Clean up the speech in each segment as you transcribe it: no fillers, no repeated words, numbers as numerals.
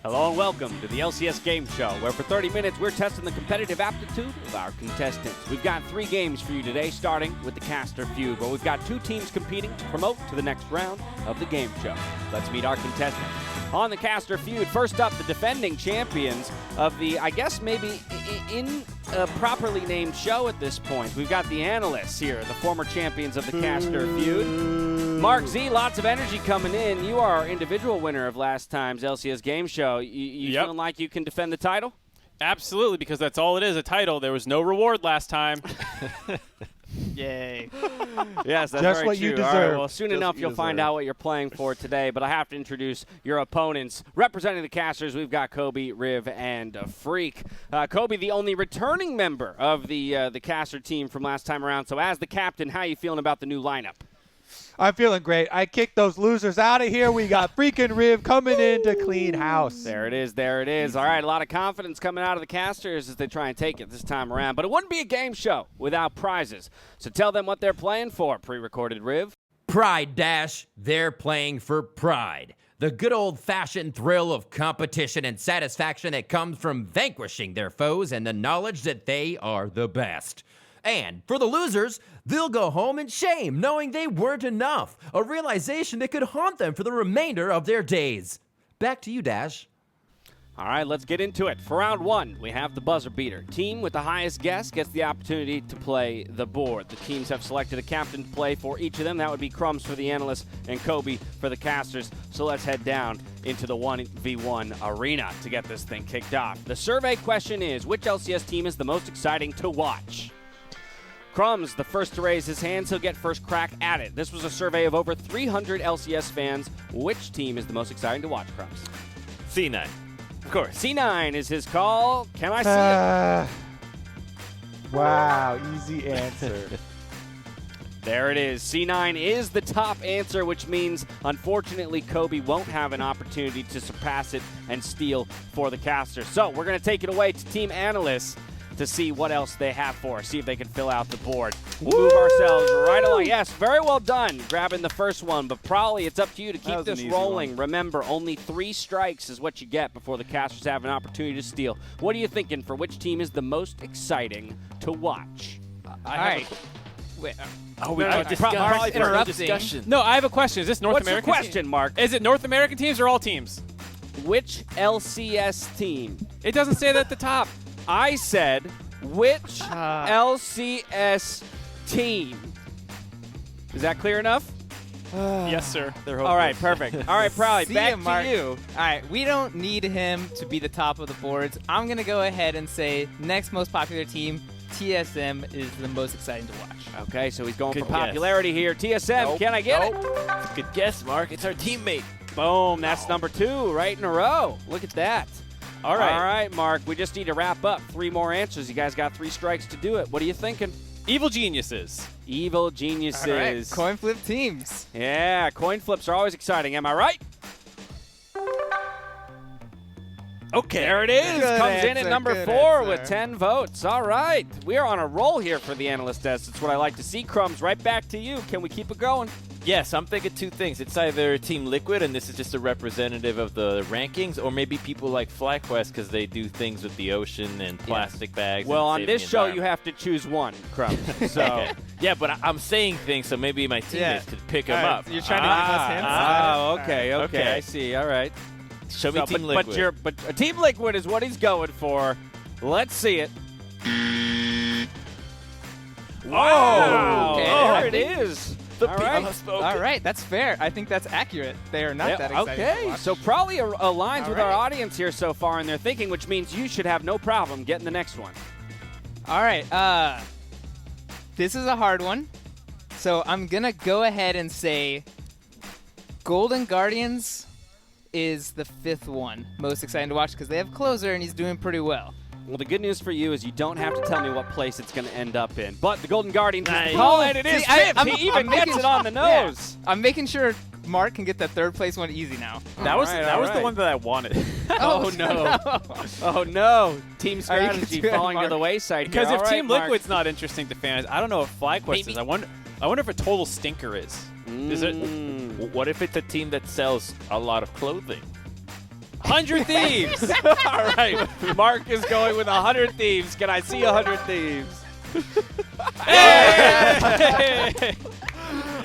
Hello and welcome to the LCS Game Show, where for 30 minutes we're testing the competitive aptitude of our contestants. We've got 3 games for you today, starting with the caster feud, where we've got 2 teams competing to promote to the next round of the game show. Let's meet our contestants. On the caster feud, first up, the defending champions of the, I guess maybe properly named show at this point. We've got the analysts here, the former champions of the caster feud. Mark Z, lots of energy coming in. You are our individual winner of last time's LCS game show. You feeling like you can defend the title? Absolutely, because that's all it is, a title. There was no reward last time. Yay. Yes, that's just very what true. you deserve. All right, well, soon enough you'll find out what you're playing for today, but I have to introduce your opponents. Representing the casters, we've got Kobe, Riv, and Freak. Kobe, the only returning member of the caster team from last time around. So as the captain, how are you feeling about the new lineup? I'm feeling great. I kicked those losers out of here. We got freaking Riv coming in to clean house. There it is. There it is. All right, a lot of confidence coming out of the casters as they try and take it this time around. But it wouldn't be a game show without prizes. So tell them what they're playing for, pre-recorded Riv. Pride Dash, they're playing for pride. The good old-fashioned thrill of competition and satisfaction that comes from vanquishing their foes and the knowledge that they are the best. And for the losers, they'll go home in shame, knowing they weren't enough, a realization that could haunt them for the remainder of their days. Back to you, Dash. All right, let's get into it. For round 1, we have the buzzer beater. Team with the highest guess gets the opportunity to play the board. The teams have selected a captain to play for each of them. That would be Crumbs for the analysts and Kobe for the casters. So let's head down into the 1v1 arena to get this thing kicked off. The survey question is, which LCS team is the most exciting to watch? Crumbs, the first to raise his hand, he'll get first crack at it. This was a survey of over 300 LCS fans. Which team is the most exciting to watch, Crumbs? C9. Of course. C9 is his call. Can I see it? Wow, easy answer. There it is. C9 is the top answer, which means, unfortunately, Kobe won't have an opportunity to surpass it and steal for the caster. So we're going to take it away to Team Analysts to see what else they have for us, see if they can fill out the board. We'll move ourselves right along. Yes, very well done grabbing the first one, but probably it's up to you to keep this rolling. Remember, only 3 strikes is what you get before the casters have an opportunity to steal. What are you thinking for which team is the most exciting to watch? All right. Wait. Discussion. No, I have a question. Is this North What's American? What's your question, Mark? Is it North American teams or all teams? Which LCS team? It doesn't say that at the top. I said, which LCS team? Is that clear enough? Yes, sir. All right, perfect. All right, Prowley, back to you. All right, we don't need him to be the top of the boards. I'm going to go ahead and say next most popular team, TSM, is the most exciting to watch. Okay, so he's going Good for popularity here. TSM, Nope, can I get it? Good guess, Mark. It's our teammate. Boom, that's number 2 right in a row. Look at that. All right. All right, Mark, we just need to wrap up. 3 more answers. You guys got 3 strikes to do it. What are you thinking? Evil Geniuses. Evil Geniuses. All right, coin flip teams. Yeah, coin flips are always exciting. Am I right? Okay. There it is. Good Comes in at answer, number good 4 answer. with 10 votes. All right. We are on a roll here for the analyst test. That's what I like to see. Crumbs, right back to you. Can we keep it going? Yes, I'm thinking 2 things. It's either Team Liquid, and this is just a representative of the rankings, or maybe people like FlyQuest because they do things with the ocean and plastic bags. Well, and on saving this the show, you environment. have to choose one, Crumbs. So, Okay. Yeah, but I'm saying things, so maybe my teammates could pick them up. You're trying to give us hints? okay. Okay. I see. All right. Show me So, Team Liquid. but Team Liquid is what he's going for. Let's see it. Wow. Okay. There it is. The All people right. have spoken. All right, that's fair. I think that's accurate. They are not that exciting to Okay, watch. so probably aligns All with our right. audience here so far in their thinking, which means you should have no problem getting the next one. All right, this is a hard one. So I'm going to go ahead and say Golden Guardians is the 5th one most exciting to watch because they have Closer and he's doing pretty well. Well, the good news for you is you don't have to tell me what place it's going to end up in. But the Golden Guardians is Nice. the call, and it is See, fifth. He even I'm gets making it on the yeah. nose. I'm making sure Mark can get that 3rd place one easy now. That was All right. the one that I wanted. Oh, no. Oh, no. Team Are you strategy doing, falling to Mark? the wayside Because here. if All right, Team Mark. Liquid's not interesting to fans, I don't know if FlyQuest is. I wonder if a total stinker is. Is it? What if it's a team that sells a lot of clothing? 100 Thieves. All right. Mark is going with 100 Thieves. Can I see 100 Thieves? Hey!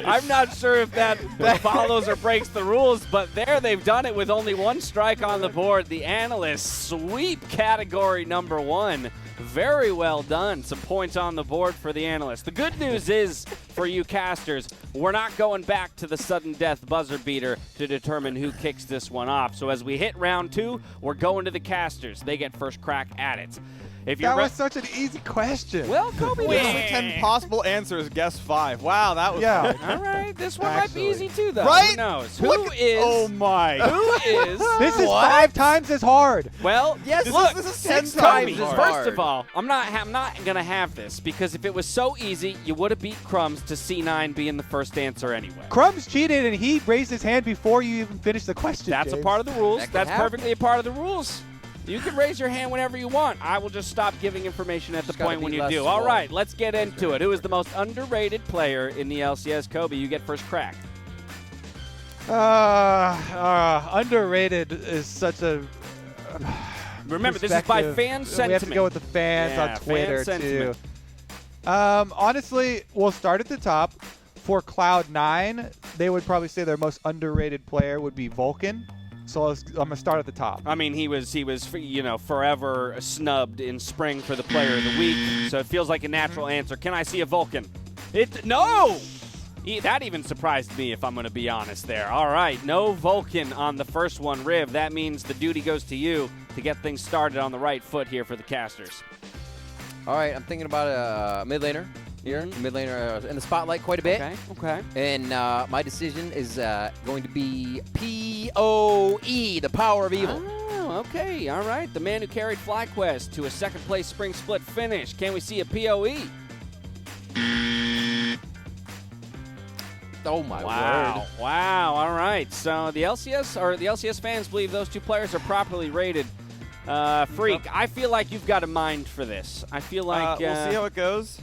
I'm not sure if that follows or breaks the rules, but there they've done it with only one strike on the board. The analysts sweep category number 1. Very well done. Some points on the board for the analysts. The good news is, for you casters, we're not going back to the sudden death buzzer beater to determine who kicks this one off. So as we hit round 2, we're going to the casters. They get first crack at it. If you're That was such an easy question. well, Kobe, There's 10 possible answers. Guess 5. Wow, that was Yeah. all right, this one might be Actually. easy too, though. Right? Who knows? Look at- oh my. Who is? This is 5 times as hard. Well, Yes, look, this is 10 6 times. times as First hard. of all, I'm not gonna have this because if it was so easy, you would have beat Crumbs to C9 being the first answer anyway. Crumbs cheated, and he raised his hand before you even finished the question. That's a James. part of the rules. That could That's happen. perfectly a part of the rules. You can raise your hand whenever you want. I will just stop giving information at the Just gotta point when be you less do. All swole. right, let's get into it. Who is the most underrated player in the LCS? Kobe, you get first crack. Underrated is such a. Remember, this is by perspective. fan We have to sentiment. go with the fans Yeah, on fan Twitter, too. sentiment. Honestly, we'll start at the top. For Cloud9, they would probably say their most underrated player would be Vulcan. So I'm going to start at the top. I mean, he was forever snubbed in spring for the player of the week. So it feels like a natural answer. Can I see a Vulcan? No! That even surprised me, if I'm going to be honest there. All right, no Vulcan on the first one, Riv. That means the duty goes to you to get things started on the right foot here for the casters. All right, I'm thinking about a mid laner here. Mid laner in the spotlight quite a bit. Okay. And my decision is going to be POE, the power of evil. Oh, okay. All right. The man who carried FlyQuest to a second-place spring split finish. Can we see a POE? Oh, my Wow. word. Wow. All right. So the LCS fans believe those two players are properly rated. Freak, I feel like you've got a mind for this. I feel like we'll see how it goes.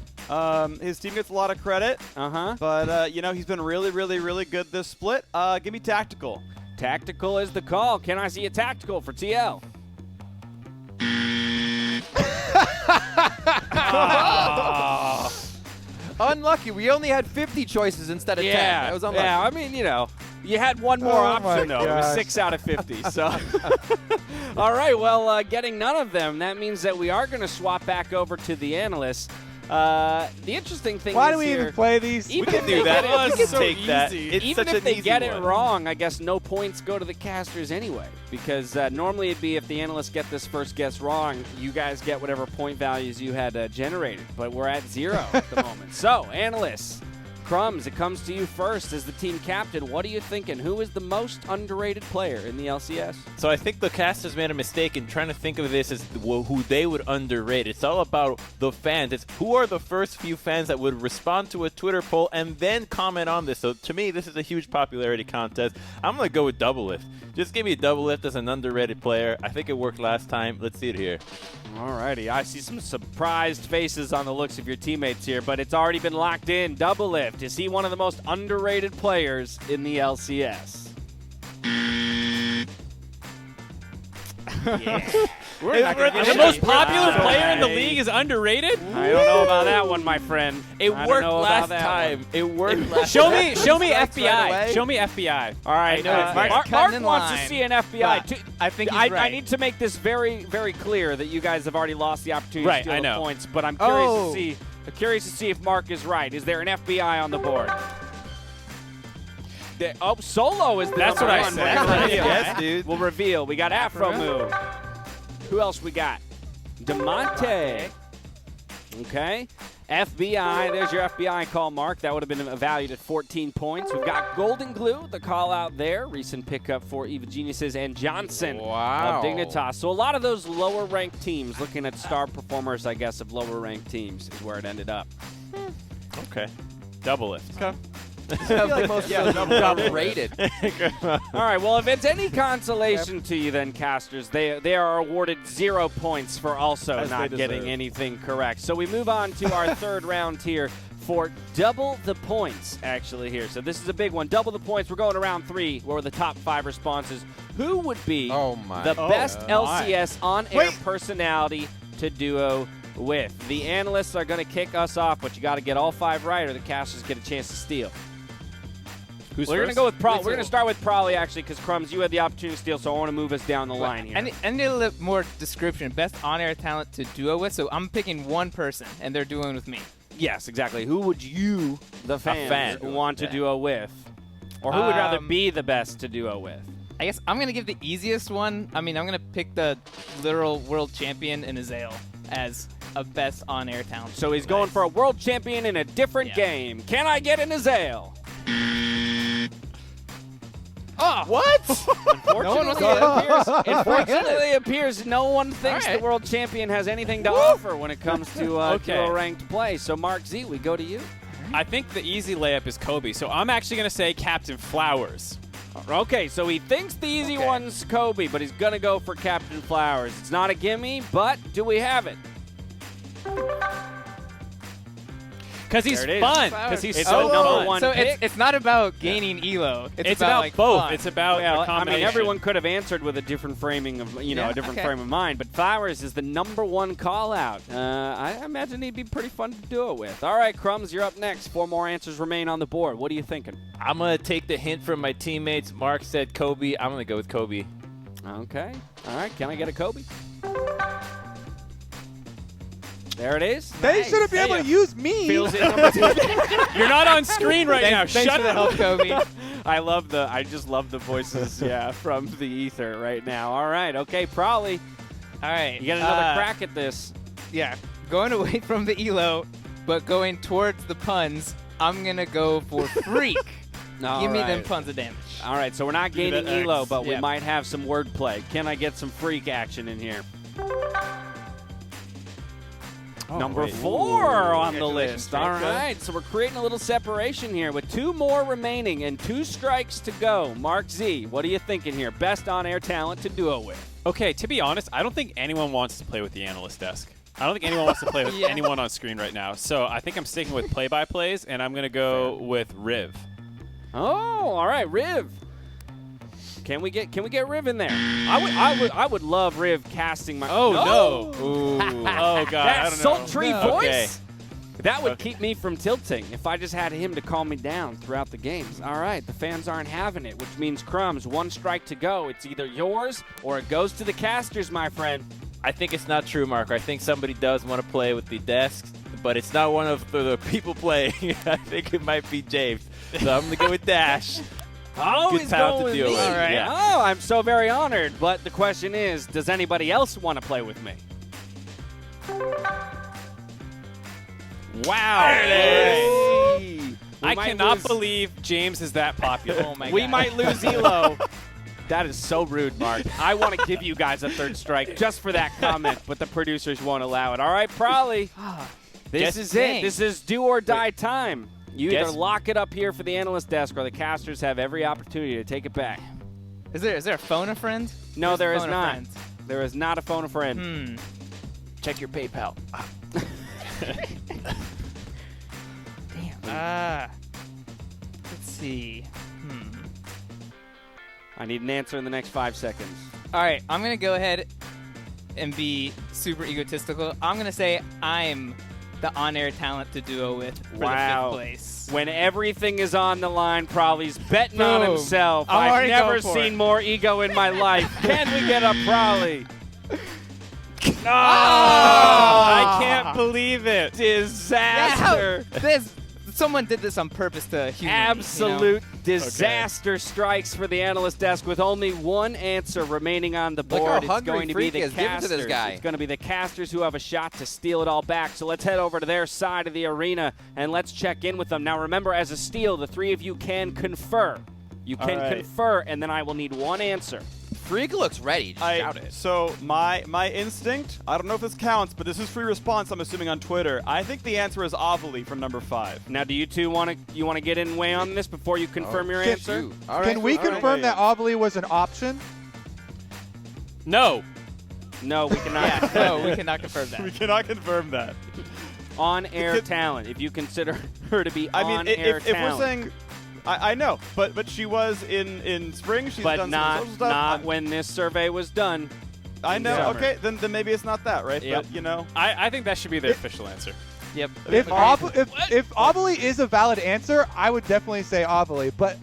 His team gets a lot of credit, Uh-huh. but he's been really, really, really good this split. Give me tactical. Tactical is the call. Can I see a tactical for TL? Unlucky. We only had 50 choices instead of 10. That was unlucky. Yeah, I mean, you had one more Oh option, my though. It was gosh. 6 out of 50. So, all right, well, getting none of them, that means that we are going to swap back over to the analysts. The interesting thing Why is do we here, even play these? even We if can they do that. get it- We can take that. It's even such if an they easy get it one. wrong, I guess no points go to the casters anyway. Because normally it'd be if the analysts get this first guess wrong, you guys get whatever point values you had generated. But we're at 0 at the moment. So, analysts, Crumbs, it comes to you first as the team captain. What are you thinking? Who is the most underrated player in the LCS? So I think the casters made a mistake in trying to think of this as who they would underrate. It's all about the fans. It's who are the first few fans that would respond to a Twitter poll and then comment on this. So to me, this is a huge popularity contest. I'm going to go with Double Lift. Just give me Double Lift as an underrated player. I think it worked last time. Let's see it here. Alrighty, I see some surprised faces on the looks of your teammates here, but it's already been locked in. Double Lift, is he one of the most underrated players in the LCS? The most popular player in the league is underrated? I don't know about that one, my friend. It I don't worked know about last that time. one. It worked last Show time. me Strikes FBI. right away. Show me FBI. All right, know it's there. Mark Cutting in wants to line. see an FBI. But I think he's I right. need to make this very, very clear that you guys have already lost the opportunity Right, to steal I the know. points, but I'm curious Oh. to see. I'm curious to see if Mark is right. Is there an FBI on the board? Solo is the That's number what I one. said. We'll reveal. Yes, dude. We'll reveal. We got Afro Move. Who else we got? DeMonte. Okay. FBI. There's your FBI call, Mark. That would have been valued at 14 points. We've got Golden Glue, the call out there. Recent pickup for Eva Geniuses and Johnson Wow. of Dignitas. So a lot of those lower ranked teams, looking at star performers, I guess, of lower ranked teams is where it ended up. Okay. Double Lift. Okay. The most double rated. All right, well, if it's any consolation to you then, casters, they are awarded 0 points for also As not they getting deserve. anything correct. So we move on to our third round here. for double the points, actually, here. So this is a big one. Double the points. We're going to round 3, where the top 5 responses. Who would be the best LCS on-air personality to duo with? The analysts are going to kick us off, but you got to get all 5 right, or the casters get a chance to steal. Who's We're going first? to go with We're going to start with Prolly, actually, because Crumbs, you had the opportunity to steal, so I want to move us down the line here. I need a little more description. Best on-air talent to duo with. So I'm picking one person, and they're duoing with me. Yes, exactly. Who would you, the fans, want to Yeah. duo with? Or who would rather be the best to duo with? I guess I'm going to give the easiest one. I mean, I'm going to pick the literal world champion in Azael as a best on-air talent. So he's going for a world champion in a different game. Can I get an Azael? Oh, what? Unfortunately, it appears no one thinks the world champion has anything to offer when it comes to duo ranked play. So, Mark Z, we go to you. I think the easy layup is Kobe, so I'm actually going to say Captain Flowers. Okay, so he thinks the easy one's Kobe, but he's going to go for Captain Flowers. It's not a gimme, but do we have it? Because he's fun. Because he's It's so the number fun. one So pick. it's not about gaining elo. It's about like, both. fun. It's about Well, a I combination. mean, everyone could have answered with a different framing of, a different frame of mind, but Flowers is the number one call out. I imagine he'd be pretty fun to do it with. All right, Crumbs, you're up next. 4 more answers remain on the board. What are you thinking? I'm going to take the hint from my teammates. Mark said Kobe. I'm going to go with Kobe. Okay. All right, can I get a Kobe? There it is. They shouldn't be able to use me. Feels it number 2. You're not on screen right now. Thanks Shut for the up. help, Kobe. I just love the voices, from the ether right now. All right, okay, Prolly. All right. You got another crack at this. Yeah. Going away from the elo, but going towards the puns, I'm going to go for Freak. Give me them puns of damage. All right, so we're not gaining that X. elo, but we Yeah. might have some wordplay. Can I get some freak action in here? Number 4 on the list. All right, so we're creating a little separation here with 2 more remaining and 2 strikes to go. Mark Z, what are you thinking here? Best on-air talent to duo with. Okay, to be honest, I don't think anyone wants to play with the analyst desk. I don't think anyone wants to play with anyone on screen right now. So I think I'm sticking with play-by-plays, and I'm going to go with Riv. Oh, all right, Riv. Can we get Riv in there? I would love Riv casting my. Oh no! Ooh. Oh god! That I don't know. sultry voice. Okay. That would keep me from tilting if I just had him to calm me down throughout the games. All right, the fans aren't having it, which means Crumbs, 1 strike to go. It's either yours or it goes to the casters, my friend. I think it's not true, Mark. I think somebody does want to play with the desks, but it's not one of the people playing. I think it might be James. So I'm going to go with Dash. Oh, Good talent to deal with. All right. Yeah. Oh, I'm so very honored. But the question is, does anybody else want to play with me? Wow! Hey. I cannot believe James is that popular. Oh my We God. might lose elo. That is so rude, Mark. I want to give you guys a 3rd strike just for that comment, but the producers won't allow it. All right, Prolly. This is it. This is do or die time. You either lock it up here for the analyst desk or the casters have every opportunity to take it back. Is there a phone a friend? No, there is phone a not. friend? There is not a phone a friend. Check your PayPal. Damn. Let's see. I need an answer in the next 5 seconds. All right, I'm going to go ahead and be super egotistical. I'm going to say I'm the on-air talent to duo with for the 5th place. When everything is on the line, Prolly's betting on Boom. himself. I'm I've already never going for seen it. more ego in my life. Can we get a Prolly? Oh, I can't believe it. Disaster. Someone did this on purpose to humor Absolute disaster strikes for the analyst desk with only 1 answer remaining on the Look board. how It's hungry going to be Freak the is. Give it to casters. this guy. It's going to be the casters who have a shot to steal it all back. So let's head over to their side of the arena and let's check in with them. Now remember, as a steal, the 3 of you can confer. You can confer, and then I will need 1 answer. Freak looks ready. Just shout it. So my instinct, I don't know if this counts, but this is free response, I'm assuming, on Twitter. I think the answer is Ovally from number 5. Now, do you two want to get in way on this before you confirm your answer? Can we confirm that Ovally was an option? No. No, we cannot. No, we cannot confirm that. We cannot confirm that. on-air talent. If you consider her to be on-air if we're talent. saying, I know, but she was in spring. She's But done not, some social stuff. not when this survey was done. I know. summer. Okay, then maybe it's not that, right? Yep. But you know, I think that should be the official answer. Yep. If Ovalie is a valid answer, I would definitely say Ovalie, but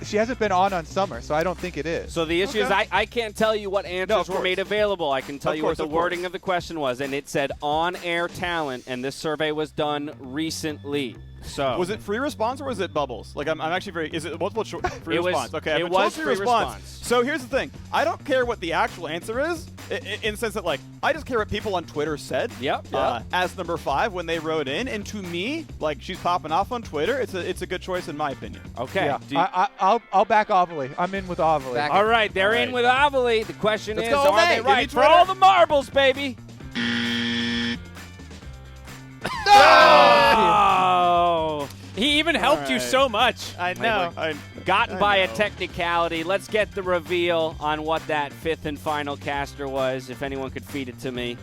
she hasn't been on summer, so I don't think it is. So the issue is I can't tell you what answers were made available. I can tell you what the wording of the question was, and it said on-air talent, and this survey was done recently. So was it free response or was it bubbles? Like I'm actually very. Is it multiple choice? Free It was- response. Okay, it if was it's free response. So here's the thing. I don't care what the actual answer is, in the sense that like I just care what people on Twitter said. Yep. As number 5 when they wrote in, and to me, like she's popping off on Twitter. It's a good choice in my opinion. Okay. Yeah, Do you- I'll back Ovalie. I'm in with Ovalie. Back- all right, they're in right. with Ovalie. The question Let's is, go, are May. they Give me right for Twitter. all the marbles, baby? Oh! He even helped you right. so much. I know. Gotten I by a know. technicality. Let's get the reveal on what that 5th and final caster was. If anyone could feed it to me,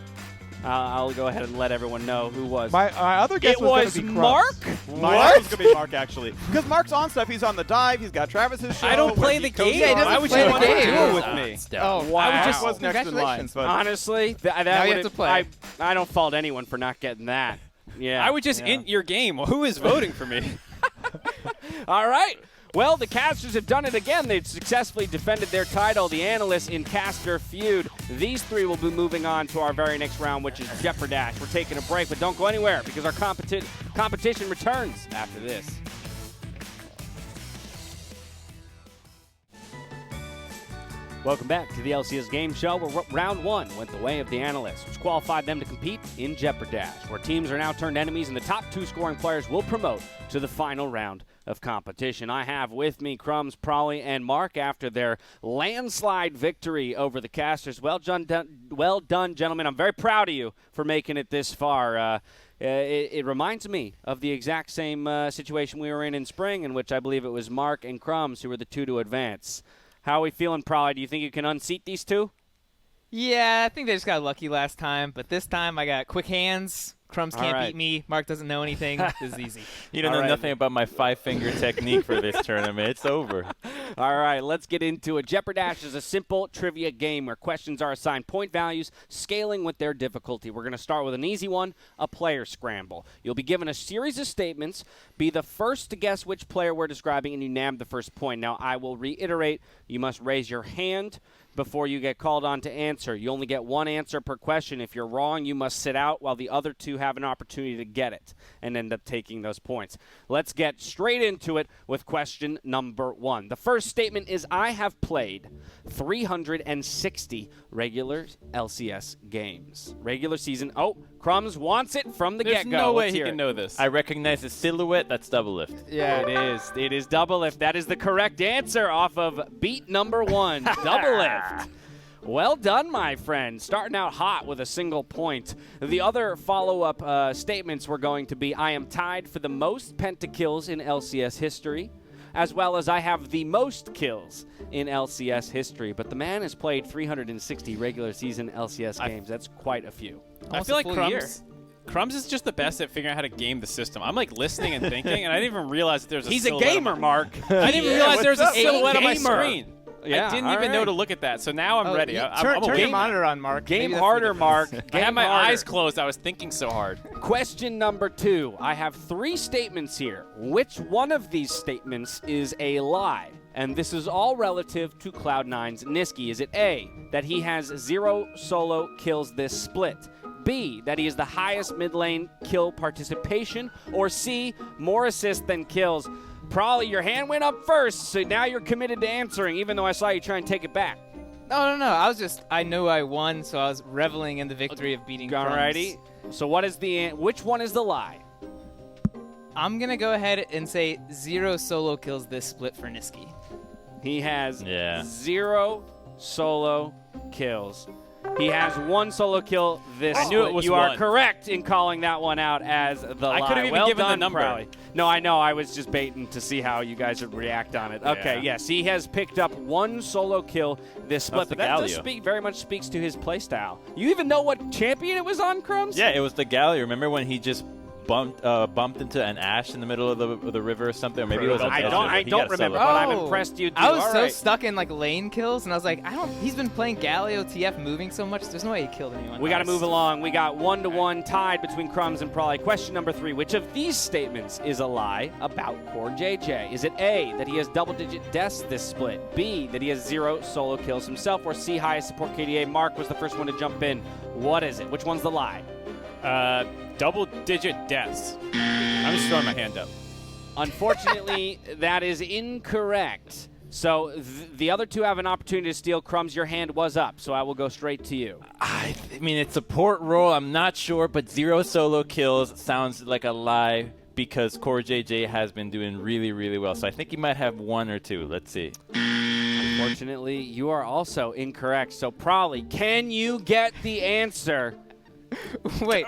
I'll go ahead and let everyone know who was. My other guess it was was gonna be Mark? Crumbs. My was gonna be Mark actually, because Mark's on stuff. He's on the dive. He's got Travis's show. I don't play when the he coaches game. Yeah, he on. doesn't Why would play you the want to game. do it with me? Oh, I wow. just was next in line. Congratulations. But Honestly, that Now you have wouldn't- to play. I don't fault anyone for not getting that. Yeah. I would just int your game. Who is voting for me? All right. Well, the casters have done it again. They've successfully defended their title, the analysts in caster feud. These 3 will be moving on to our very next round, which is Jeopardash. We're taking a break, but don't go anywhere because our competition returns after this. Welcome back to the LCS Game Show, where round 1 went the way of the analysts, which qualified them to compete in Jeopardash, where teams are now turned enemies and the top 2 scoring players will promote to the final round of competition. I have with me Crumbs, Prolly, and Mark after their landslide victory over the casters. Well done, gentlemen. I'm very proud of you for making it this far. It reminds me of the exact same situation we were in spring, in which I believe it was Mark and Crumbs who were the 2 to advance. How are we feeling, Prolly? Do you think you can unseat these 2? Yeah, I think they just got lucky last time, but this time I got quick hands. Crumbs can't beat me. Mark doesn't know anything. This is easy. You don't All know right. nothing about my 5-finger technique for this tournament. It's over. All right, let's get into it. Jeopardash is a simple trivia game where questions are assigned point values, scaling with their difficulty. We're going to start with an easy one, a player scramble. You'll be given a series of statements, be the first to guess which player we're describing, and you nab the first point. Now, I will reiterate, you must raise your hand before you get called on to answer. You only get 1 answer per question. If you're wrong, you must sit out while the other 2 have an opportunity to get it and end up taking those points. Let's get straight into it with question number 1. The first statement is, I have played 360 regular LCS games. Regular season. Oh, Crumbs wants it from the There's get-go. no way Let's he hear can it. know this. I recognize the silhouette. That's double lift. Yeah, it is. It is double lift. That is the correct answer off of beat number 1, double lift. Well done, my friend. Starting out hot with a single point. The other follow-up statements were going to be, I am tied for the most pentakills in LCS history, as well as I have the most kills in LCS history. But the man has played 360 regular season LCS games. That's quite a few. I Almost feel a like full year. Crumbs is just the best at figuring out how to game the system. I'm like listening and thinking, and I didn't even realize that there's a He's a silhouette on gamer, my- Mark. I didn't even realize there was a silhouette on my gamer. screen. Yeah, I didn't all even know right. to look at that, so now I'm ready. I'm Turn a your gamer. monitor on, Mark. Game Maybe that's the harder, difference. Mark. I Game had my harder. eyes closed. I was thinking so hard. Question number 2. I have 3 statements here. Which one of these statements is a lie? And this is all relative to Cloud9's Niski. Is it A, that he has 0 solo kills this split? B, that he is the highest mid lane kill participation? Or C, more assists than kills? Probably your hand went up first, so now you're committed to answering, even though I saw you try and take it back. No. I knew I won, so I was reveling in the victory of beating Crumbs. Alrighty. So which one is the lie? I'm going to go ahead and say 0 solo kills this split for Niski. He has Yeah. 0 solo kills. He has 1 solo kill this I knew split. it was You are one. correct in calling that one out as the lie. I could have even well given the done, number. Crowley. No, I know. I was just baiting to see how you guys would react on it. Okay, Yeah. yes, he has picked up 1 solo kill this split, That's the but that does Galio. very much speaks to his playstyle. You even know what champion it was on, Crumbs? Yeah, it was the Galio. Remember when he just bumped into an ash in the middle of the river or something? Or maybe it was. I a don't remember, but I'm impressed you do. I was All so right. stuck in like lane kills, and I was like, he's been playing Galio TF moving so much. There's no way he killed anyone. We got to else. move along. We got 1-1 tied between Crumbs and Prawley. Question number 3. Which of these statements is a lie about Core JJ? Is it A, that he has double-digit deaths this split, B, that he has 0 solo kills himself, or C, highest support KDA? Mark was the first one to jump in. What is it? Which one's the lie? Double-digit deaths. I'm just throwing my hand up. Unfortunately, that is incorrect. So the other two have an opportunity to steal. Crumbs, your hand was up, so I will go straight to you. I mean, it's a port roll. I'm not sure, but 0 solo kills sounds like a lie because Core JJ has been doing really, really well. So I think he might have 1 or 2. Let's see. Unfortunately, you are also incorrect. So Prawley, can you get the answer? Wait,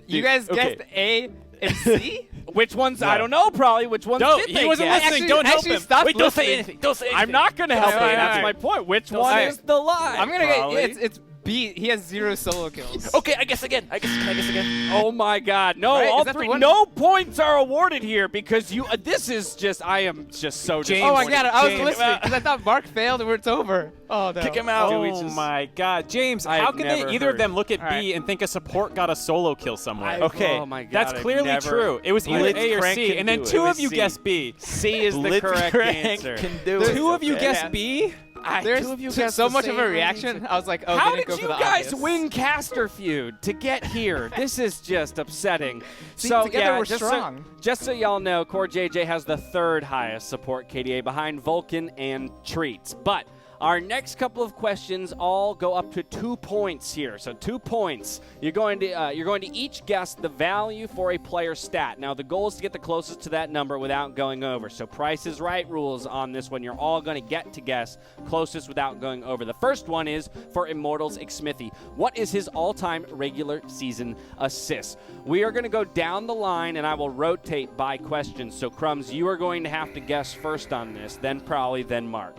you guys okay. guessed A and C? Which ones? I don't know, Prawley. Which ones No, did he they wasn't guess? listening. Don't help him. Stop Wait, don't say listening. anything. Don't say anything. I'm not going to help you. All right, That's all my right. point. Which one say is the lie? I'm gonna Prawley? get it's B. He has 0 solo kills. Okay, I guess again. Can I guess again? Oh my God! No, Right, all is that the 3. one? No points are awarded here because you. This is just. I am just so. Oh my God! I was James. listening because I thought Mark failed and it's over. Oh no! Kick him out. Do we Oh just- my God, James! I How have can never either of heard. them look at All B right. and think a support got a solo kill somewhere? Okay. Oh my God! That's I've clearly never- true. It was either A or Blitzcrank C, can and then do it. 2 It of was you C. guessed B. C is the correct answer. Can do it. 2 of you Okay. guessed Yeah. B. There's so much of a reaction. I was like, oh, How they did didn't go you for the guys obvious. win Caster Feud to get here? This is just upsetting. See, so together yeah, we're just strong. just so y'all know, Core JJ has the 3rd highest support KDA behind Vulcan and Treats. But our next couple of questions all go up to 2 points here. So 2 points. You're going to each guess the value for a player stat. Now the goal is to get the closest to that number without going over. So Price is Right rules on this one. You're all going to get to guess closest without going over. The first one is for Immortals Xmithy. What is his all-time regular season assist? We are going to go down the line, and I will rotate by question. So Crumbs, you are going to have to guess first on this, then Prawley, then Mark.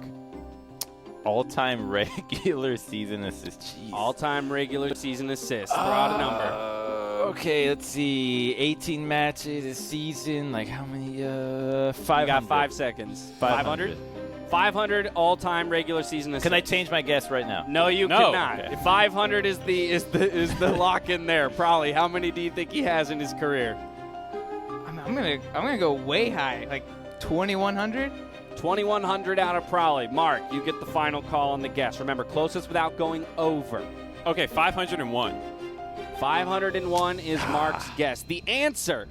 All-time regular season assist. Jeez. All-time regular season assists. Throw out a number. Okay, let's see. 18 matches a season. Like how many? 500. You got 5 seconds. 500? 500 all-time regular season assists. Can I change my guess right now? No, you No. cannot. Okay. 500 is the lock in there. Probably. How many do you think he has in his career? I'm gonna go way high, like 2,100. 2,100 out of Prawley. Mark, you get the final call on the guess. Remember, closest without going over. Okay, 501. 501 is Mark's guess. The answer,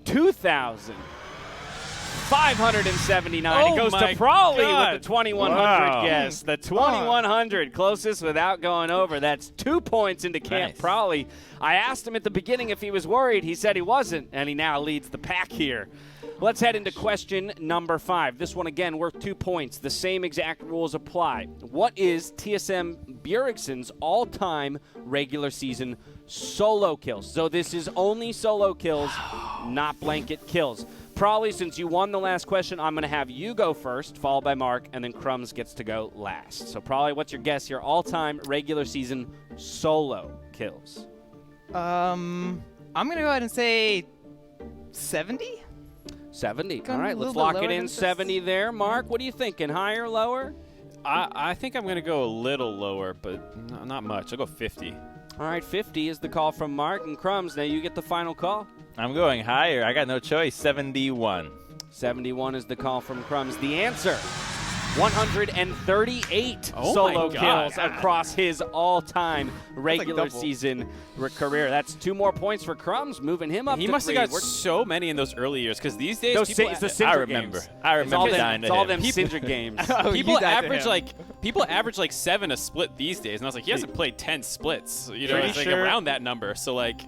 2,579. Oh It goes my to Prawley God. with the 2,100 Wow. guess. The 2,100 closest without going over. That's 2 points into Camp Nice. Prawley. I asked him at the beginning if he was worried. He said he wasn't, and he now leads the pack here. Let's head into question number 5. This one, again, worth 2 points. The same exact rules apply. What is TSM Bjergsen's all-time regular season solo kills? So this is only solo kills, not blanket kills. Probably since you won the last question, I'm going to have you go first, followed by Mark, and then Crumbs gets to go last. So probably what's your guess, your all-time regular season solo kills? I'm gonna go ahead and say 70. 70. Going All right, a let's little bit lock lower it in. than this. 70 there. Mark, what are you thinking? Higher, lower? I think I'm going to go a little lower, but not much. I'll go 50. All right, 50 is the call from Mark and Crumbs. Now you get the final call. I'm going higher. I got no choice. 71. 71 is the call from Crumbs. The answer, 138 Oh solo my God. kills across his all-time regular double. season career. That's 2 more points for Crumbs, moving him up He to must 3. have got We're- so many in those early years, because these days Those people, it's the I Syndra remember. games. I It's all remember them, dying to it's all him. them Syndra games. Oh, people you died to average him. people average like 7 a split these days, and I was like, he hasn't played 10 splits. You know, Pretty it's like sure- around that number. So like,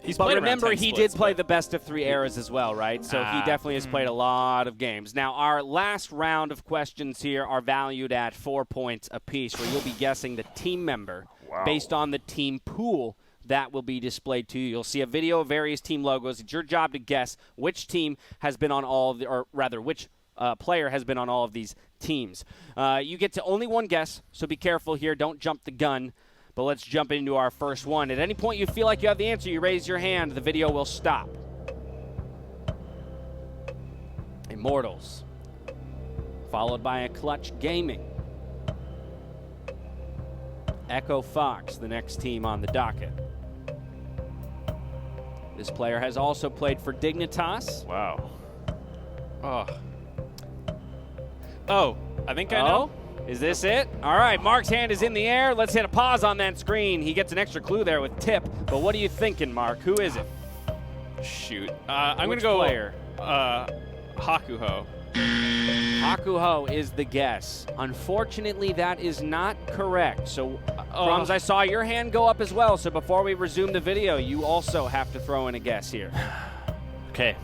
He's But played around remember, 10 he splits, did play but- the best of 3 eras as well, right? So he definitely has played a lot of games. Now, our last round of questions here are valued at 4 points apiece, where you'll be guessing the team member based on the team pool that will be displayed to you. You'll see a video of various team logos. It's your job to guess which team has been on all of the, or rather, which player has been on all of these teams. You get to only one guess, so be careful here. Don't jump the gun. But let's jump into our first one. At any point you feel like you have the answer, you raise your hand. The video will stop. Immortals, followed by a Clutch Gaming. Echo Fox, the next team on the docket. This player has also played for Dignitas. Wow. Oh, I think I know. Is this it? All right, Mark's hand is in the air. Let's hit a pause on that screen. He gets an extra clue there with tip. But what are you thinking, Mark? Who is it? Shoot. I'm going Which to go player? Hakuho. Hakuho is the guess. Unfortunately, that is not correct. So, Crumbs, I saw your hand go up as well. So before we resume the video, you also have to throw in a guess here. Okay.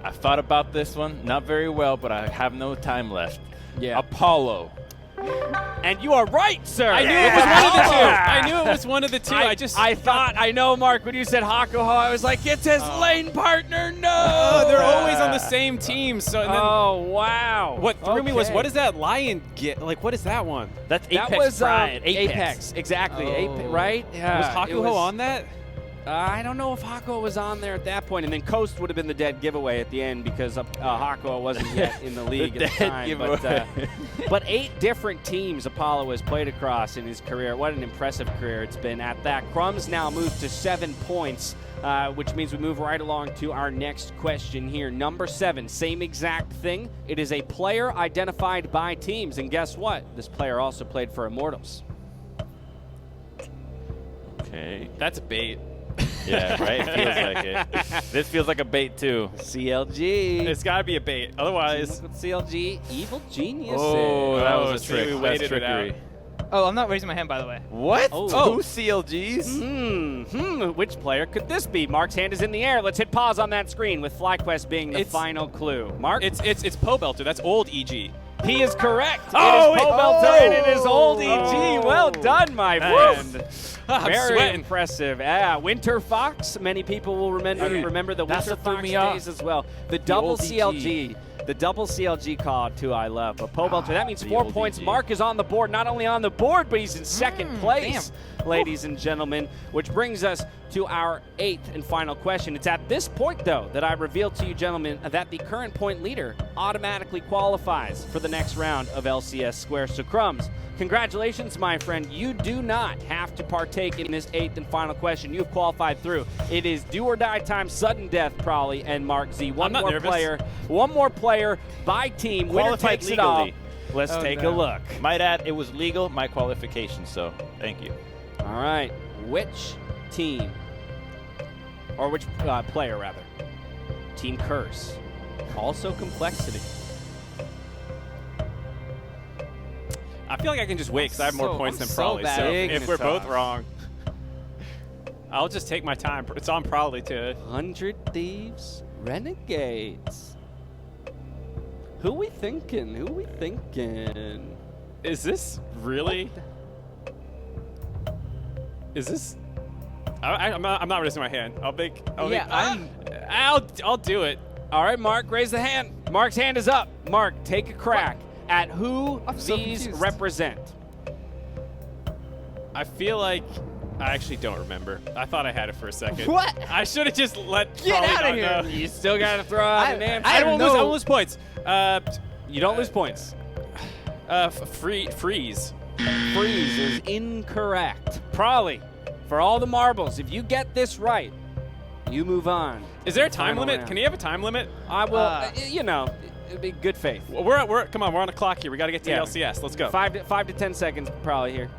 I thought about this one, not very well, but I have no time left. Yeah. Apollo. And you are right, sir. I knew it was one of the two. I knew it was one of the two. I know, Mark, when you said Hakuho, I was like, it's his lane partner. No. Oh, they're always on the same team. So and then, wow. what threw me was, Okay. what does that lion get? Like, what is that one? That's That Apex was Pride. Apex. Exactly. Apex, right? Yeah. Was it Hakuho on that? I don't know if Hakuho was on there at that point, and then Coast would have been the dead giveaway at the end because Hakuho wasn't yet in the league The at the dead time. giveaway. But 8 different teams Apollo has played across in his career. What an impressive career it's been at that. Crumbs now moves to 7 points, which means we move right along to our next question here. Number 7, same exact thing. It is a player identified by teams, and guess what? This player also played for Immortals. Okay. That's bait. Yeah, right? It feels like it. This feels like a bait, too. CLG. It's got to be a bait. Otherwise, CLG, evil geniuses. Oh, that was a see, trick. we That's waited it out. trickery. Oh, I'm not raising my hand, by the way. What? Oh. 2 CLGs? Which player could this be? Mark's hand is in the air. Let's hit pause on that screen with FlyQuest being the final clue. Mark? it's Poe Belter. That's old EG. He is correct. Oh, it is wait. Poe Belter, and it is old EG. Oh. Well done, my friend. I'm Very sweating. impressive. Winter Fox. Many people will remember the That's Winter what threw Fox me off. days as well. The double old EG. CLG. The double CLG call, too, I love. But Poe Belter, that means the 4 old points. EG. Mark is on the board. Not only on the board, but he's in second place, ladies and gentlemen. Which brings us to our 8th and final question. It's at this point, though, that I reveal to you, gentlemen, that the current point leader automatically qualifies for the next round of LCS Square. So, Crumbs, congratulations, my friend. You do not have to partake in this 8th and final question. You've qualified through. It is do or die time, sudden death, probably, and Mark Z. One I'm not more nervous. player by team. Winner Qualified takes it all. legally. Let's take a look. Might add, it was legal, my qualification, so thank you. All right. Which team, or which player, rather? Team Curse. Also Complexity. I feel like I can just wait because I have more points than so Probably. bad So at if we're both Dignitas. wrong, I'll just take my time. It's on Probably to. 100 Thieves, Renegades. Who we thinking? Is this really? Is this? I'm not raising my hand. I'll do it. All right, Mark, raise the hand. Mark's hand is up. Mark, take a crack at who I'm so these confused. represent. I feel like I actually don't remember. I thought I had it for a second. What? I should have just let. Get Probably outta not here. know. You still got to throw out an answer. I don't won't know. lose points. You don't lose points. Freeze. Freeze is incorrect. Probably. For all the marbles, if you get this right, you move on. Is there a time Final limit? round. Can he have a time limit? I will, it'd be good faith. Come on, we're on the clock here. We got to get to Yeah. LCS. Let's go. 5 to 10 seconds probably here.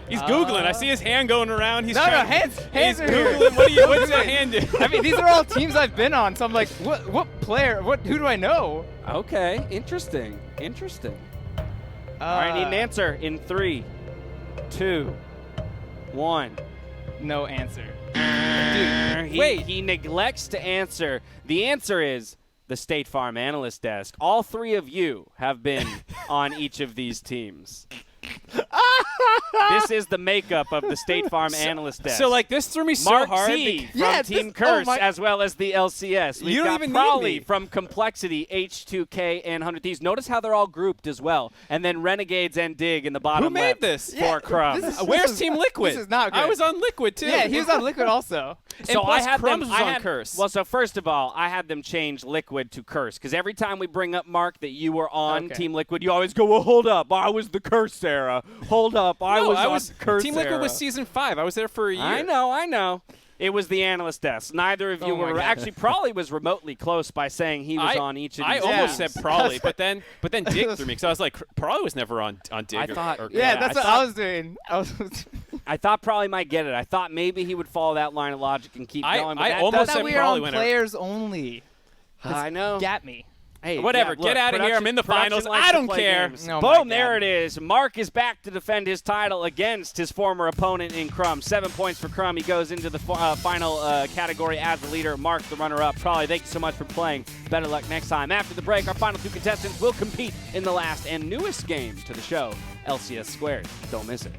He's googling. I see his hand going around. He's No, trying, hands He's are here. googling. What's that hand do? I mean, these are all teams I've been on, so I'm like, what player? Who do I know? Okay, interesting. All right, I need an answer in 3, 2, 1. No answer. He neglects to answer. The answer is the State Farm analyst desk. All three of you have been on each of these teams. This is the makeup of the State Farm analyst desk. So, like, this threw me so Mark hard. Z from Team Curse, as well as the LCS. We've You don't got even need Prowley me. from Complexity, H2K, and 100 Thieves. Notice how they're all grouped as well. And then Renegades and Dig in the bottom Who made left this? for Crumbs. Where's Team Liquid? This is not good. I was on Liquid, too. Yeah, he was on Liquid also. So plus I had Crumbs them. was I on had, Curse. Well, so first of all, I had them change Liquid to Curse because every time we bring up Mark that you were on Okay. Team Liquid, you always go, "Well, hold up, I was the Curse era. Hold up, I No, was I on was Curse Team Liquid era." was Season 5. I was there for a year. I know. It was the analyst desk. Neither of you Oh my were God. actually. Probably was remotely close by saying he was on each of I these. almost teams. said Prowley, but then Dig threw me because I was like, Prowley was never on Dig. I thought- Yeah, Yeah, that's I what thought- I was doing. I thought probably might get it. I thought maybe he would follow that line of logic and keep going. But I that almost I doesn't- said thought we were Prowley on winner. players only. I know. Got me. Hey, Whatever, yeah, get look, outta here. I'm in the production finals. likes I to don't play care. games. Oh my Boom, there God. it is. Mark is back to defend his title against his former opponent in Crumb. 7 points for Crumb. He goes into the final category as the leader. Mark, the runner-up. Probably thank you so much for playing. Better luck next time. After the break, our final two contestants will compete in the last and newest game to the show, LCS Squared. Don't miss it.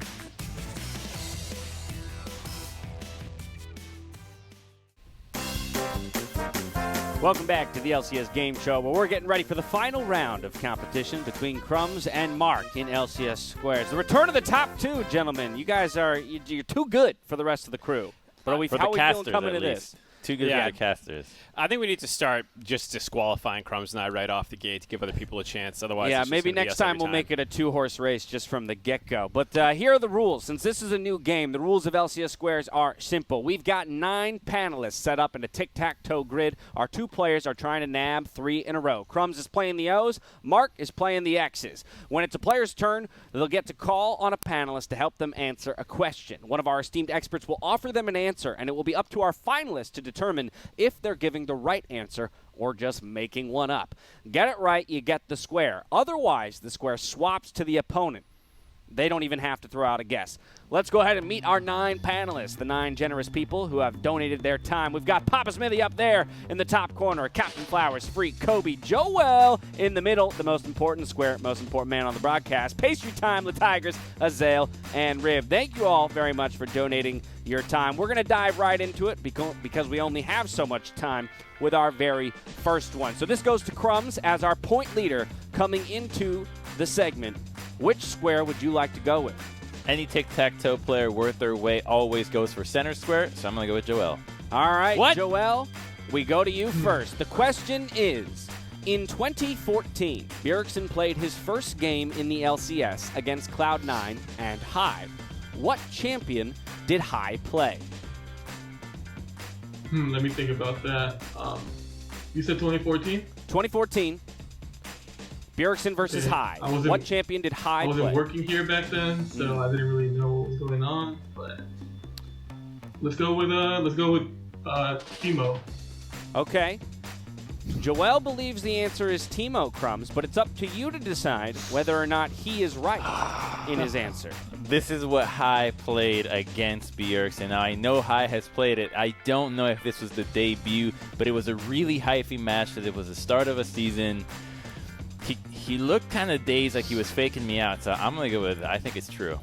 Welcome back to the LCS Game Show, where we're getting ready for the final round of competition between Crumbs and Mark in LCS Squares. The return of the top two, gentlemen. You guys you're too good for the rest of the crew. But how are we feeling coming to this? Too good Yeah. for the casters. I think we need to start just disqualifying Crumbs and I right off the gate to give other people a chance. Otherwise, Yeah, it's just maybe gonna be next us every time we'll make it a two-horse race just from the get-go. But here are the rules. Since this is a new game, the rules of LCS Squares are simple. We've got 9 panelists set up in a tic-tac-toe grid. Our 2 players are trying to nab 3 in a row. Crumbs is playing the O's. Mark is playing the X's. When it's a player's turn, they'll get to call on a panelist to help them answer a question. One of our esteemed experts will offer them an answer, and it will be up to our finalists to determine if they're giving the right answer or just making one up. Get it right, you get the square. Otherwise, the square swaps to the opponent. They don't even have to throw out a guess. Let's go ahead and meet our 9 panelists, the 9 generous people who have donated their time. We've got Papa Smithy up there in the top corner, Captain Flowers, Freak, Kobe, Joel in the middle, the most important square, most important man on the broadcast, Pastry Time, the Tigers, Azael, and Riv. Thank you all very much for donating your time. We're going to dive right into it because we only have so much time with our very first one. So this goes to Crumbs as our point leader coming into the segment. Which square would you like to go with? Any tic-tac-toe player worth their weight always goes for center square, so I'm going to go with Joel. All right, What? Joel, we go to you first. The question is, in 2014, Bjergsen played his first game in the LCS against Cloud9 and Hive. What champion did Hive play? Let me think about that. You said 2014? 2014, Bjergsen versus Okay, Hive. I wasn't- What champion did I Hive wasn't play? working here back then, so I didn't really know what was going on. But let's go with Timo. Okay. Joel believes the answer is Timo, Crumbs, but it's up to you to decide whether or not he is right in his answer. This is what Hai played against Bjergsen. Now, I know Hai has played it. I don't know if this was the debut, but it was a really hyphy match because it was the start of a season. He looked kind of dazed, like he was faking me out, so I'm going to go with I think it's true.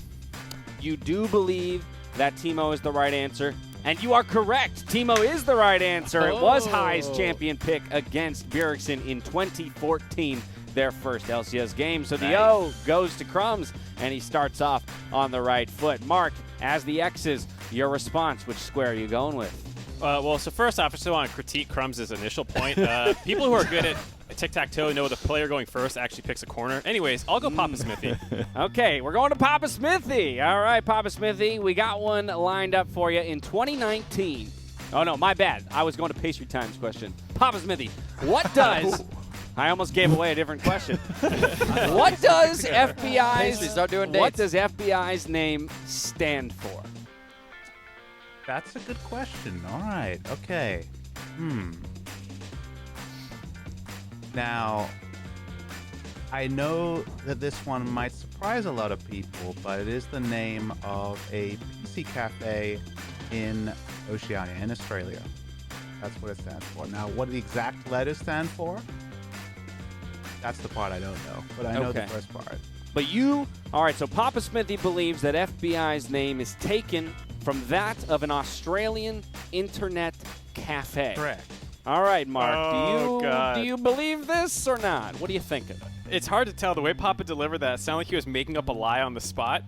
You do believe that Timo is the right answer, and you are correct. Timo is the right answer. It was High's champion pick against Bjergsen in 2014, their first LCS game. So the O goes to Crumbs, and he starts off on the right foot. Mark, as the X's, your response, which square are you going with? Well, so first off, I just want to critique Crumbs' initial point. People who are good at tic-tac-toe know the player going first actually picks a corner. Anyways, I'll go Papa Smithy. Okay, we're going to Papa Smithy. All right, Papa Smithy, we got one lined up for you in 2019. Oh, no, my bad. I was going to Pastry Time's question. Papa Smithy, what does... I almost gave away a different question. What does Pastry, start doing What dates. does FBI's name stand for? That's a good question. All right. Okay. Now, I know that this one might surprise a lot of people, but it is the name of a PC cafe in Oceania, in Australia. That's what it stands for. Now, what the exact letters stand for, that's the part I don't know. But I know the first part. But all right, so Papa Smithy believes that FBI's name is taken from that of an Australian internet cafe. Correct. All right, Mark, Oh, God. do you believe this or not? What do you think of it? It's hard to tell. The way Papa delivered that, it sounded like he was making up a lie on the spot.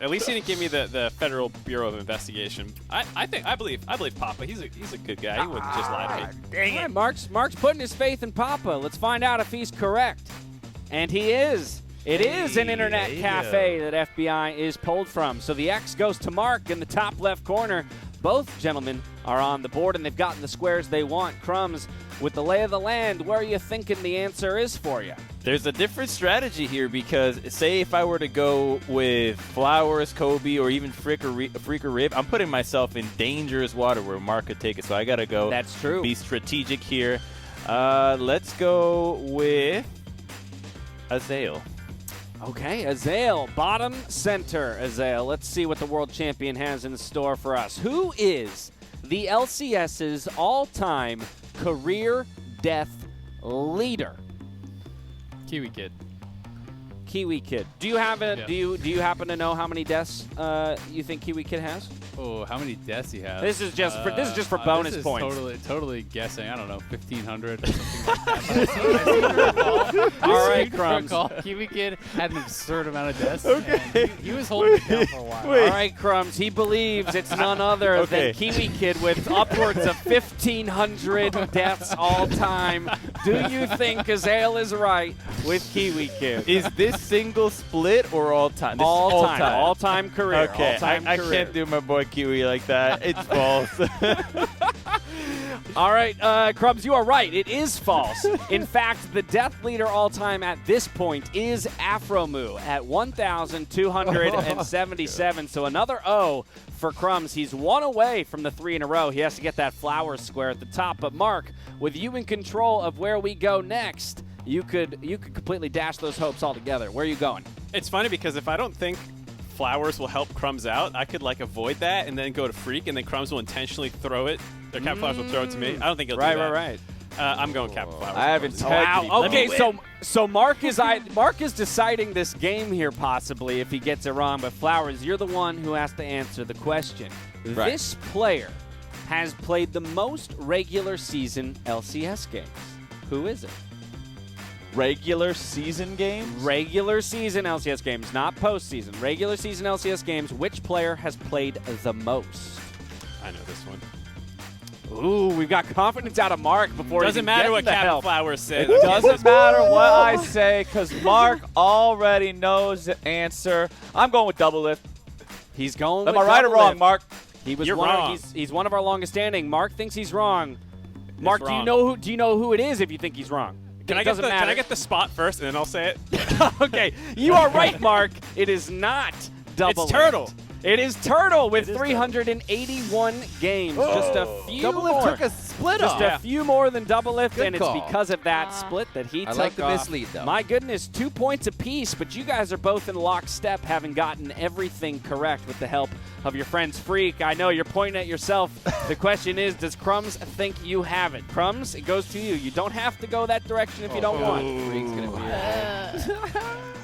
At least he didn't give me the Federal Bureau of Investigation. I believe Papa. He's a good guy. He wouldn't just lie to me. Dang it. Mark's putting his faith in Papa. Let's find out if he's correct. And he is. It is an internet cafe that FBI is pulled from. So the X goes to Mark in the top left corner. Both gentlemen are on the board, and they've gotten the squares they want. Crumbs, with the lay of the land, where are you thinking the answer is for you? There's a different strategy here because, say, if I were to go with Flowers, Kobe, or even Freak or Rib, I'm putting myself in dangerous water where Mark could take it. So I got to go. That's true. Be strategic here. Let's go with Azael. Okay, Azael, bottom center, Azael. Let's see what the world champion has in store for us. Who is the LCS's all-time career death leader? Kiwi Kid. Kiwi Kid. Do you have a? Yeah. Do you happen to know how many deaths you think Kiwi Kid has? Oh, how many deaths he has? This is just for bonus this is points. Totally guessing. I don't know, 1,500 or something like that. All right, Crumbs. Kiwi Kid had an absurd amount of deaths. Okay. He was holding it down for a while. Wait. All right, Crumbs. He believes it's none other than Kiwi Kid with upwards of 1,500 deaths all time. Do you think Azael is right with Kiwi Kid? Is this single split or all time? This is All time career. Okay, All-time I career. can't do my boy Kiwi like that. It's false. All right, Crumbs, you are right. It is false. In fact, the death leader all time at this point is Afromoo at 1,277. So another O for Crumbs. He's one away from the 3 in a row. He has to get that flower square at the top. But Mark, with you in control of where we go next, you could completely dash those hopes altogether. Where are you going? It's funny because if I don't think Flowers will help Crumbs out, I could avoid that and then go to Freak, and then Crumbs will intentionally throw it. Or Captain Flowers will throw it to me. I don't think he'll do that. Right. I'm going Captain Flowers. I have integrity. Wow. Okay, so Mark is deciding this game here possibly if he gets it wrong. But Flowers, you're the one who has to answer the question. Right. This player has played the most regular season LCS games. Who is it? Regular season games? Regular season LCS games, not postseason. Regular season LCS games. Which player has played the most? I know this one. Ooh, we've got confidence out of Mark before he Doesn't even matter gets what the Captain help. Flowers says. It doesn't matter what I say because Mark already knows the answer. I'm going with Double Lift. He's going. Am with I right or Double wrong, Lift. Mark? He was You're one wrong. He's one of our longest standing. Mark thinks he's wrong. Mark, wrong. do you know who it is if you think he's wrong? Can I get the spot first and then I'll say it? Okay, you are right, Mark. It is not Double It's Lift. Turtle. It is Turtle with 381 games. Just a few Double more. Lift took a split Just off. a few more than Double Lift, Good and call. it's because of that split that he I took like the off. mislead, though. My goodness, 2 points apiece, but you guys are both in lockstep, having gotten everything correct with the help of your friends Freak. I know you're pointing at yourself. The question is, does Crumbs think you have it? Crumbs, it goes to you. You don't have to go that direction if you don't want. Freak's gonna be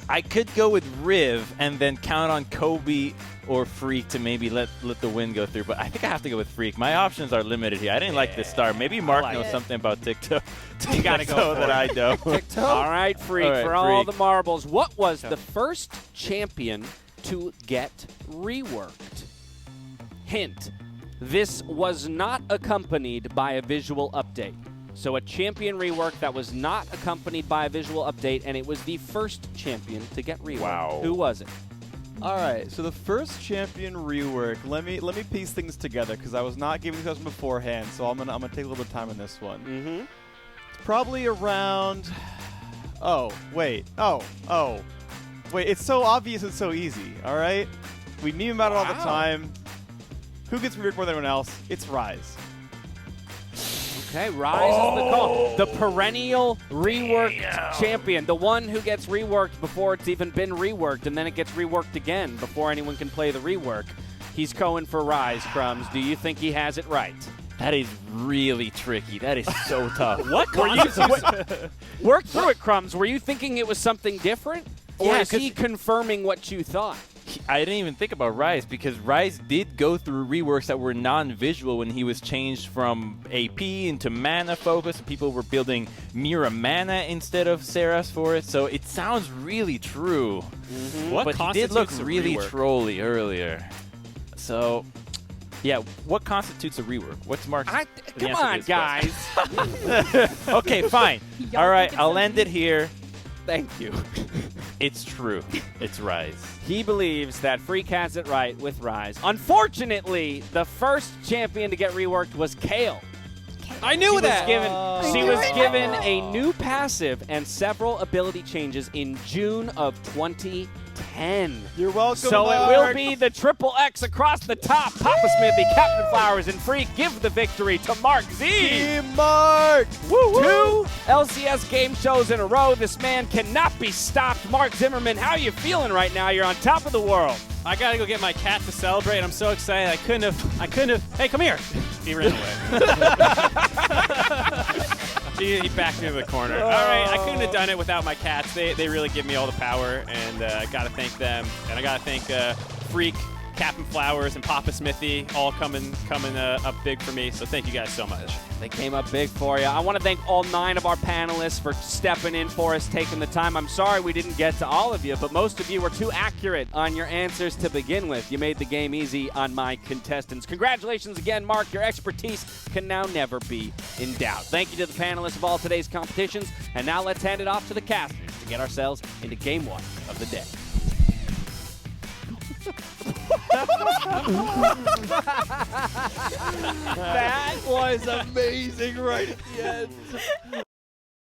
I could go with Riv and then count on Kobe or Freak to maybe let the win go through, but I think I have to go with Freak. My options are limited here. I didn't like this start. Maybe Mark knows something about TikTok. You gotta go so for that it. I don't. All right, Freak, All right, for all Freak. the marbles, what was the first champion to get reworked? Hint, this was not accompanied by a visual update. So a champion rework that was not accompanied by a visual update, and it was the first champion to get reworked. Wow. Who was it? All right, so the first champion rework. Let me piece things together because I was not giving this question beforehand, so I'm gonna take a little bit of time on this one. Mm-hmm. It's probably around. Oh wait. Oh. Wait. It's so obvious. It's so easy. All right. We meme about it all the time. Who gets reworked more than anyone else? It's Rise. Okay, Rise is the call. The perennial reworked champion. The one who gets reworked before it's even been reworked, and then it gets reworked again before anyone can play the rework. He's going for Rise, Crumbs. Do you think he has it right? That is really tricky. That is so tough. What work through it, Crumbs. Were you thinking it was something different? Or Yeah, is he confirming what you thought? I didn't even think about Rise because Rise did go through reworks that were non-visual when he was changed from AP into mana focus. People were building Mira mana instead of Seras for it, so it sounds really true. What But he did look constitutes a really rework? trolly earlier. So, yeah, what constitutes a rework? What's Mark's the Come answer to on, this guys. Okay, fine. All right, I'll end it here. Thank you. It's true. It's Rise. He believes that Freak has it right with Rise. Unfortunately, the first champion to get reworked was Kale. I knew that. She was given a new passive and several ability changes in June of 2010. You're welcome, So Mark. it will be the triple X across the top. Papa Smithy, Captain Flowers, and Freak give the victory to Mark Z. Team Mark! Two LCS game shows in a row. This man cannot be stopped. Mark Zimmerman, how are you feeling right now? You're on top of the world. I gotta go get my cat to celebrate. I'm so excited. I couldn't have. Hey, come here. He ran away. he backed me into the corner. All right, I couldn't have done it without my cats. They really give me all the power, and I gotta thank them. And I gotta thank Freak, Captain Flowers, and Papa Smithy, all coming up big for me. So thank you guys so much. They came up big for you. I want to thank all 9 of our panelists for stepping in for us, taking the time. I'm sorry we didn't get to all of you, but most of you were too accurate on your answers to begin with. You made the game easy on my contestants. Congratulations again, Mark. Your expertise can now never be in doubt. Thank you to the panelists of all today's competitions. And now let's hand it off to the casters to get ourselves into game 1 of the day. That was amazing right at the end.